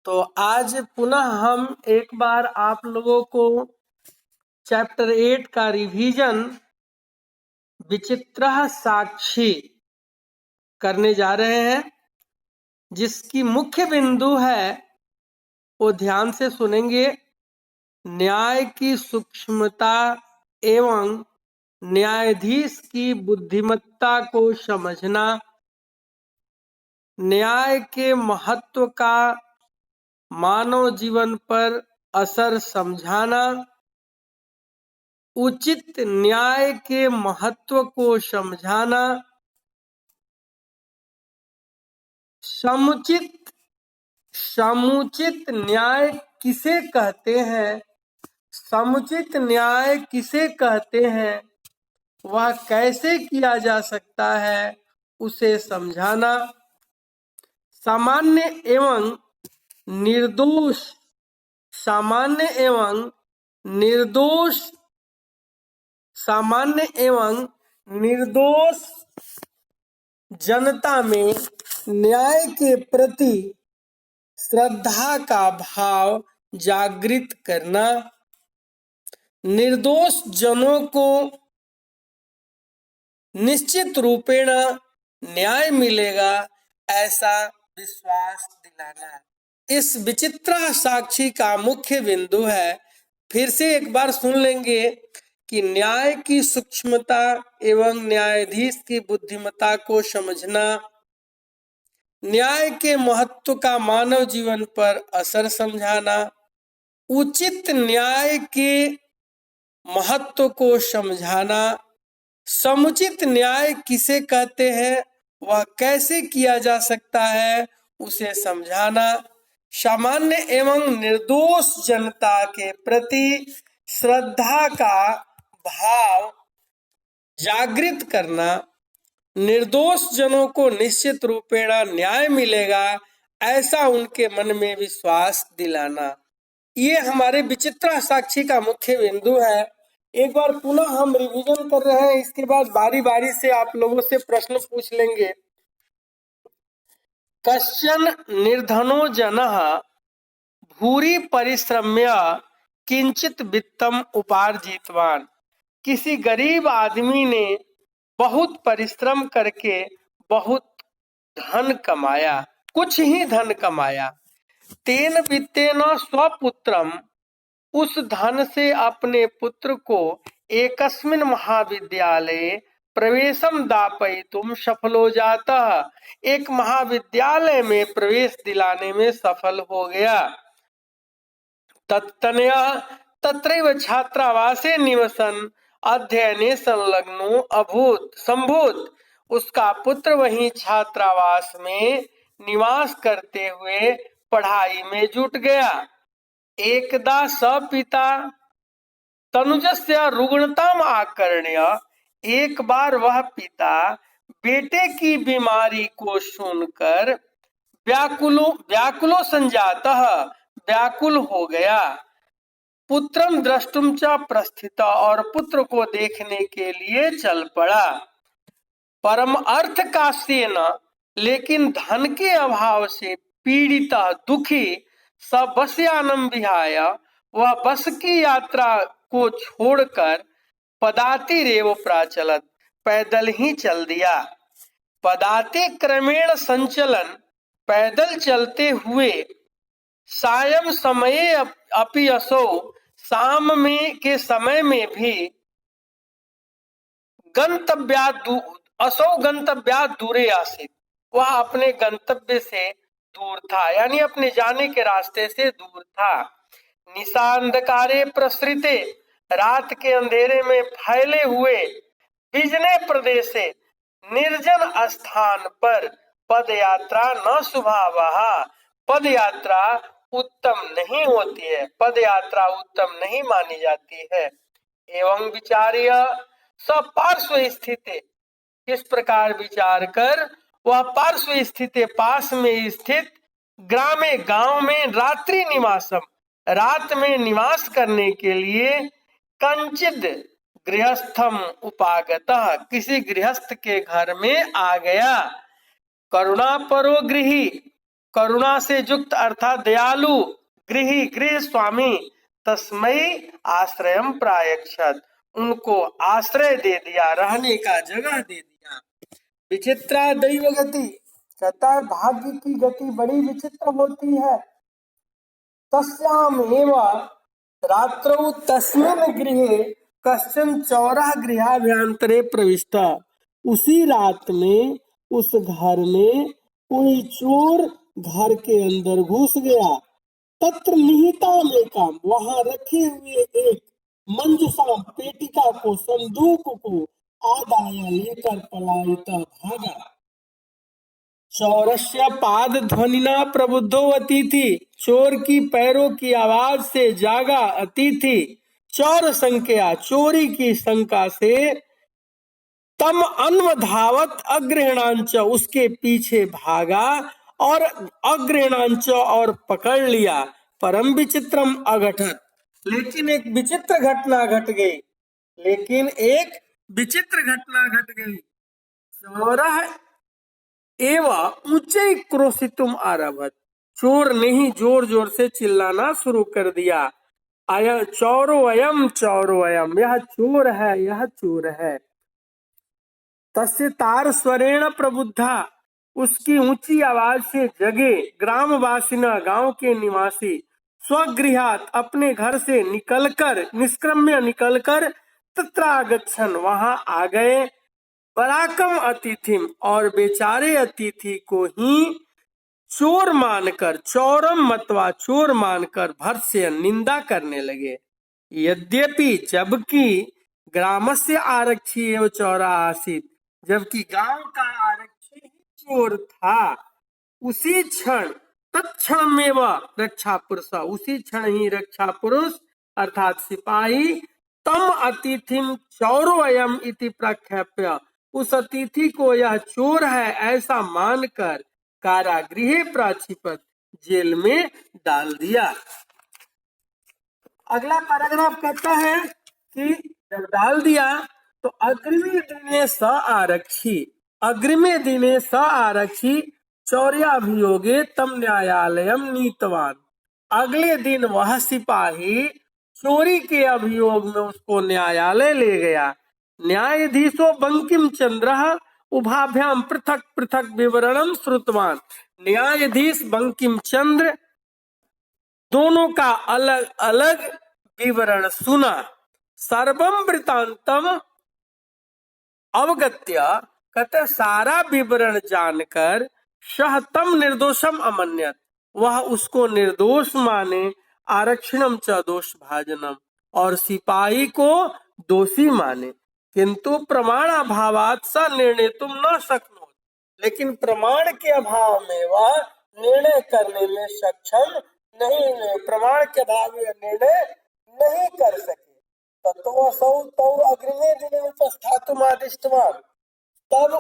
तो आज पुनः हम एक बार आप लोगों को चैप्टर 8 का रिवीजन विचित्रः साक्षी करने जा रहे हैं, जिसकी मुख्य बिंदु है वो ध्यान से सुनेंगे। न्याय की सूक्ष्मता एवं न्यायाधीश की बुद्धिमत्ता को समझना, न्याय के महत्व का मानव जीवन पर असर समझाना, उचित न्याय के महत्व को समझाना, समुचित न्याय किसे कहते हैं, समुचित न्याय किसे कहते हैं, वह कैसे किया जा सकता है, उसे समझाना, सामान्य एवं निर्दोष सामान्य निर्दोष जनता में न्याय के प्रति श्रद्धा का भाव जागृत करना, निर्दोष जनों को निश्चित रूपेण न्याय मिलेगा ऐसा विश्वास दिलाना। इस विचित्र साक्षी का मुख्य बिंदु है। फिर से एक बार सुन लेंगे कि न्याय की सूक्ष्मता एवं न्यायाधीश की बुद्धिमत्ता को समझना, न्याय के महत्व का मानव जीवन पर असर समझाना, उचित न्याय के महत्व को समझाना, समुचित न्याय किसे कहते हैं, वह कैसे किया जा सकता है, उसे समझाना, सामान्य एवं निर्दोष जनता के प्रति श्रद्धा का भाव जागृत करना, निर्दोष जनों को निश्चित रूपेण न्याय मिलेगा ऐसा उनके मन में विश्वास दिलाना। ये हमारे विचित्र साक्षी का मुख्य बिंदु है। एक बार पुनः हम रिवीजन कर रहे हैं, इसके बाद बारी बारी से आप लोगों से प्रश्न पूछ लेंगे। कश्चन निर्धनो जनः भूरि परिश्रम्य किंचित वित्तम उपार्जितवान। किसी गरीब आदमी ने बहुत परिश्रम करके बहुत धन कमाया, कुछ ही धन कमाया। तेन वित्तेन स्वपुत्रम, उस धन से अपने पुत्र को एकस्मिन् महाविद्यालये प्रवेशम दापयितुम सफलो जाता, एक महाविद्यालय में प्रवेश दिलाने में सफल हो गया। तत्तनया तत्रैव छात्रावासे निवसन अध्ययने संलग्नो संभूत। उसका पुत्र वहीं छात्रावास में निवास करते हुए पढ़ाई में जुट गया। एकदा सपिता तनुजस्य रुग्णताम आकर्ण्य, एक बार वह पिता बेटे की बीमारी को सुनकर व्याकुलो संजातः, व्याकुल हो गया। पुत्रम द्रष्टुम च प्रस्थित, और पुत्र को देखने के लिए चल पड़ा। परम अर्थ काश्येन, लेकिन धन के अभाव से पीड़ित दुखी सबस्यानम विहाय, वह बस की यात्रा को छोड़कर पदाति रेव प्राचलत, पैदल ही चल दिया। पदाति क्रमेण संचलन, पैदल चलते हुए, सायं समये अपि असौ, शाम में के समय में भी, असौ गंतव्यात् दूरे आसीत्, वह अपने गंतव्य से दूर था, यानी अपने जाने के रास्ते से दूर था। निशांधकारे प्रसृते, रात के अंधेरे में फैले हुए, बिजने प्रदेशे, निर्जन स्थान पर, पद यात्रा न शुभावः, पद यात्रा उत्तम नहीं होती है, पद यात्रा उत्तम नहीं मानी जाती है। एवं विचार्य सपार्श्व स्थिते, इस प्रकार विचार कर वह पार्श्व स्थित, पास में स्थित, ग्रामे, गांव में, रात्रि निवासम, रात में निवास करने के लिए, कंचित गृहस्थम उपागतः, किसी गृहस्थ के घर में आ गया। करुणा परो गृही, करुणा से युक्त अर्थात दयालु गृह स्वामी तस्मै आश्रयम प्रायच्छत, उनको आश्रय दे दिया, रहने का जगह दे दिया। विचित्रा दैव गति, कहता है भाग्य की गति बड़ी विचित्र होती है। तस्याम एव रात्रौ तस्मिन् गृहे कश्चन चौरः गृहाभ्यंतरे प्रविष्टा, उसी रात में उस घर में कोई चोर घर के अंदर घुस गया। तत्र निहिता में काम, वहां रखे हुए एक मंजूषा पेटिका को, संदूक को आदाय लेकर पलायिता भागा। चौरस्य पाद ध्वनिना प्रबुद्धो अतिथि, चोर की पैरों की आवाज से जागा अतिथि। चौर संख्या, चोरी की शंका से तम अन्वधावत अग्रहणांच, उसके पीछे भागा और अग्रहणांच और पकड़ लिया। परम विचित्रम अघटत, लेकिन एक विचित्र घटना घट गई, लेकिन एक विचित्र घटना घट गई। चौरह एवं ऊंचे क्रोशितुम आरभत, चोर ने ही जोर जोर से चिल्लाना शुरू कर दिया। अय चौरो अयम, यह चोर है, यह चोर है। तस्य तार स्वरेण प्रबुद्धा, उसकी ऊंची आवाज से जगे ग्रामवासिना, गांव के निवासी। स्वगृहात, अपने घर से निकलकर, निष्क्रम्य निकलकर, तत्रागच्छन, वहां आ गए। पराकम अतिथिम, और बेचारे अतिथि को ही चोर मानकर, चौरम मतवा, चोर मानकर भर्त्सय, निंदा करने लगे। यद्यपि, जबकि ग्रामस्य आरक्षी एवं चौरा आसीत, जबकि गांव का आरक्षी ही चोर था। उसी क्षण, तत्क्षण में वह रक्षा पुरुष, उसी क्षण ही रक्षा पुरुष अर्थात सिपाही, तम अतिथिम चौरो अयम इति प्रख्याप्य, उस अतिथि को यह चोर है ऐसा मानकर कारागृह प्राक्षिपत, जेल में डाल दिया। अगला पैराग्राफ कहता है कि जब डाल दिया तो अग्रिमे दिने स आरक्षी, अग्रिमे दिने स आरक्षी चौर्याभियोगे तम न्यायालयम नीतवान, अगले दिन वह सिपाही चोरी के अभियोग में उसको न्यायालय ले गया। न्यायाधीशो बंकिम चंद्र उभाभ्याम पृथक पृथक विवरणम श्रुतवान, न्यायाधीश बंकिम चंद्र दोनों का अलग अलग विवरण सुना। सर्वम वृतांतम अवगत्य, कहते सारा विवरण जानकर, सह तम निर्दोषम अमन्यत, वह उसको निर्दोष माने। आरक्षणम च दोष भाजनम, और सिपाही को दोषी माने। किंतु प्रमाण अभावात स निर्णय तुम न सकनो, लेकिन प्रमाण के अभाव में वह निर्णय करने में सक्षम नहीं, प्रमाण के अभाव में निर्णय नहीं कर सके। तत्वसौ तौ अग्रिमे दिने उपस्थातुम आदिष्टवान, तब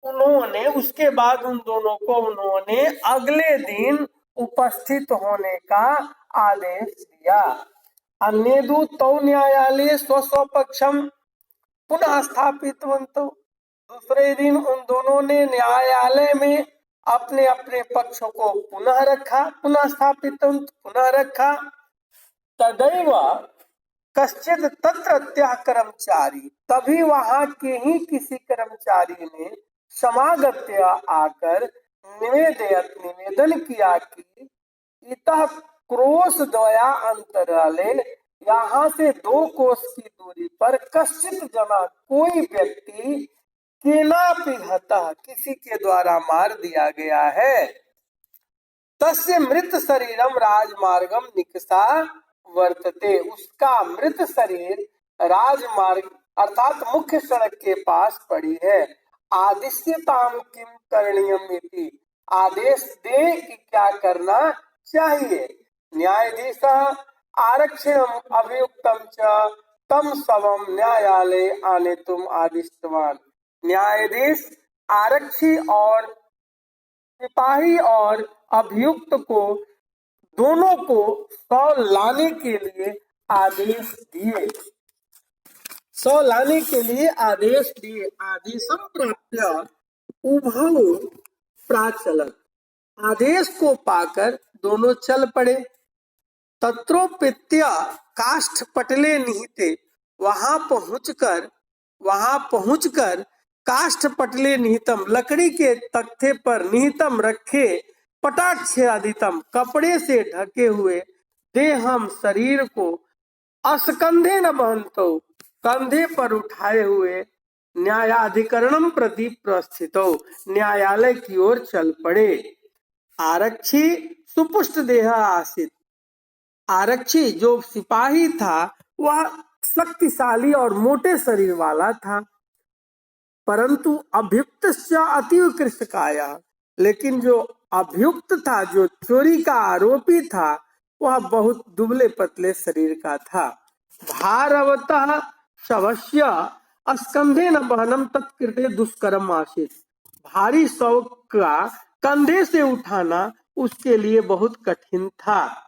उन्होंने, उसके बाद उन दोनों को उन्होंने अगले दिन उपस्थित होने का आदेश दिया। अन्यदु तौ न्यायालय स्व पक्षम पुनः स्थापितवन्तौ, दूसरे दिन उन दोनों ने न्यायालय में अपने अपने पक्ष को पुनः रखा, पुनः स्थापित, पुनः रखा। तदैव कश्चित तत्रत्यः कर्मचारी, तभी वहां के ही किसी कर्मचारी ने समागत्य आकर निवेदन किया कि इतः क्रोश द्वया अंतराले, यहाँ से 2 कोस की दूरी पर कश्चित जना, कोई व्यक्ति केनापि हतः, किसी के द्वारा मार दिया गया है। तस्य मृत शरीरम राजमार्गम निकषा वर्तते, उसका मृत शरीर राजमार्ग अर्थात मुख्य सड़क के पास पड़ी है। आदिश्यताम किम करणीयम इति, आदेश दे कि क्या करना चाहिए। न्यायाधीश आरक्षणम अभियुक्तम च तम शवम न्यायालय आने तुम आदिष्टवान, न्यायाधीश आरक्षी और सिपाही और अभियुक्त को, दोनों को शव लाने के लिए आदेश दिए, शव लाने के लिए आदेश दिए। आदेशम प्राप्य उभौ प्राचलत, आदेश को पाकर दोनों चल पड़े। तत्रोपेत्य काष्ठ पटले निहिते, वहां पहुंचकर काष्ठ पटले निहितम, लकड़ी के तख्ते पर निहितम रखे, पटाच्छादितम, कपड़े से ढके हुए, देहम, शरीर को, अस्कंधे न बहंतो, कंधे पर उठाए हुए, न्यायाधिकरणम प्रति प्रस्थितो, न्यायालय की ओर चल पड़े। आरक्षी सुपुष्ट देह आसित, आरक्षी जो सिपाही था वह शक्तिशाली और मोटे शरीर वाला था। परंतु अभियुक्त अतीव कृशकाय, लेकिन जो अभियुक्त था, जो चोरी का आरोपी था, वह बहुत दुबले पतले शरीर का था। भारवतः शवस्य स्कंधे न बहनम तत्कृते दुष्करम आसीत्, भारी शव का कंधे से उठाना उसके लिए बहुत कठिन था।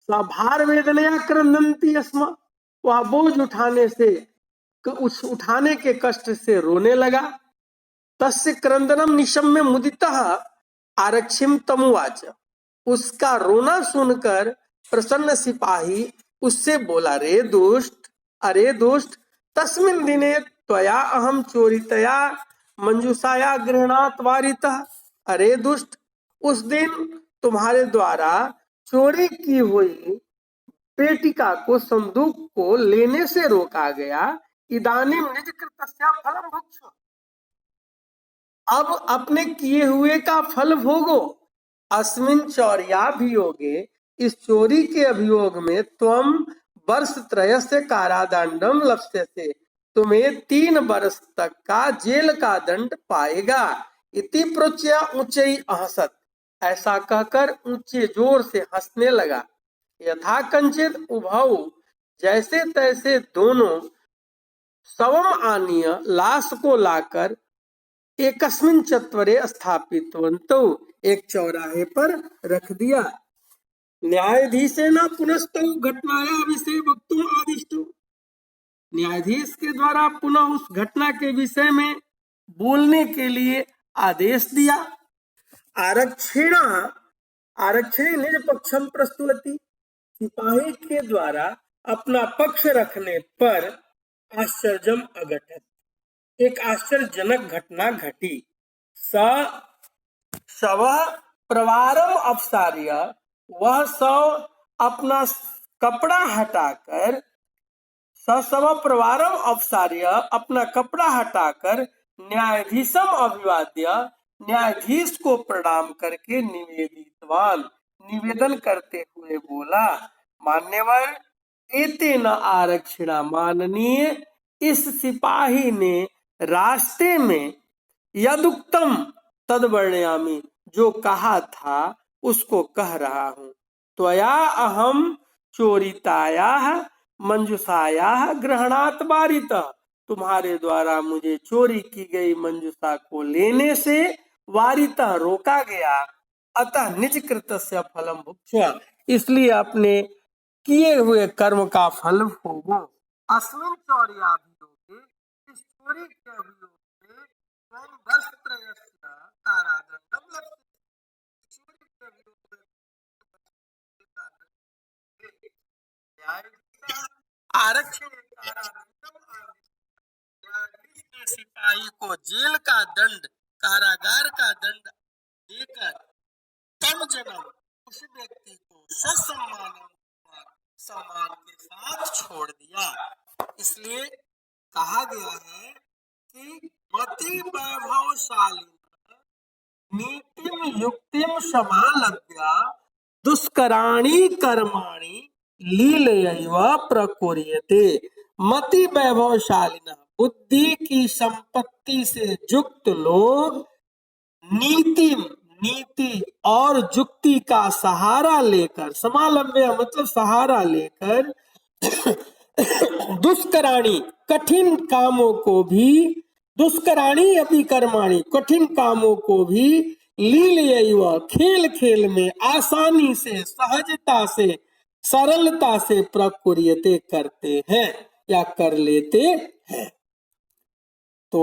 भार वेदनया क्रंदन्ति स्म, वह बोझ उठाने के कष्ट से रोने लगा। तस्य क्रंदनम निशम्य मुदितः आरक्षिम तमुवाच, उसका रोना सुनकर प्रसन्न सिपाही उससे बोला, अरे दुष्ट, तस्मिन् दिने त्वया अहम चोरितया मंजूषाया गृह्णात् वारितः, अरे दुष्ट, उस दिन तुम्हारे द्वारा चोरी की हुई पेटिका को, संदूक को लेने से रोका गया। इदानीम निज कृतस्य फलम भुक्ष्व, अब अपने किए हुए का फल भोगो। अस्मिन् चौर्याभियोगे, इस चोरी के अभियोग में त्वम वर्ष त्रयस्य कारादंडम लप्स्यसे, तुम्हें 3 वर्ष तक का जेल का दंड पाएगा। इति प्रोच्य ऊंचे अहसत, ऐसा कहकर ऊंचे जोर से हंसने लगा। यथा कंचित उभौ, जैसे तैसे दोनों, शवम आनीय, लाश को लाकर, एकस्मिन् चत्वरे स्थापितवन्तौ, एक चौराहे पर रख दिया। न्यायाधीशेन पुनस्तौ घटनाया विषय वक्तुम आदिष्टौ, न्यायाधीश के द्वारा पुनः उस घटना के विषय में बोलने के लिए आदेश दिया। आरक्षिणी निज पक्षम प्रस्तुवती, सिपाही के द्वारा अपना पक्ष रखने पर आश्चर्यम अघटत, एक आश्चर्यजनक घटना घटी। शव प्रवारम अपसार्य, वह शव अपना कपड़ा हटाकर, सशव प्रवारम अपसार्य, अपना कपड़ा हटाकर, न्यायाधीशम अभिवाद्य, न्यायाधीश को प्रणाम करके, निवेदितवान, निवेदन करते हुए बोला, मान्यवर, एतेन आरक्षिणा, माननीय, इस सिपाही ने रास्ते में यदुक्तम तद्वर्णयामि, जो कहा था उसको कह रहा हूँ। त्वया अहम चोरितायाः मंजूषायाः ग्रहणात् वारितः, तुम्हारे द्वारा मुझे चोरी की गई मंजूषा को लेने से वारितः, रोका गया। अतः निज कृतस्य फलम भुक्त्वा, इसलिए अपने किए हुए कर्म का फल भोगो। अस्मिन् चौर्याभियोगे, इस चोरी के अभियोग में, त्वं वर्षत्रयस्य कारादंडम लप्स्यते, चोरी के अभियोग में आरक्षण सिपाही को जेल का दंड, कारागार का दंड देकर तम जन्म उस व्यक्ति को ससम्मान के साथ छोड़ दिया। इसलिए कहा गया है कि मति वैभवशाली नीतिम युक्तिम समालभ्य दुष्कराणि कर्माणि लीलयैव प्रकुर्यते। मति वैभवशालिनः, बुद्धि की संपत्ति से युक्त लोग, नीति और युक्ति का सहारा लेकर, समालम्ब्य मतलब सहारा लेकर, दुष्कराणी, कठिन कामों को भी, दुष्कराणी अपनी कर्माणी, कठिन कामों को भी, लीलयैव, खेल खेल में, आसानी से, सहजता से, सरलता से, प्रकुर्यते, करते हैं या कर लेते हैं। तो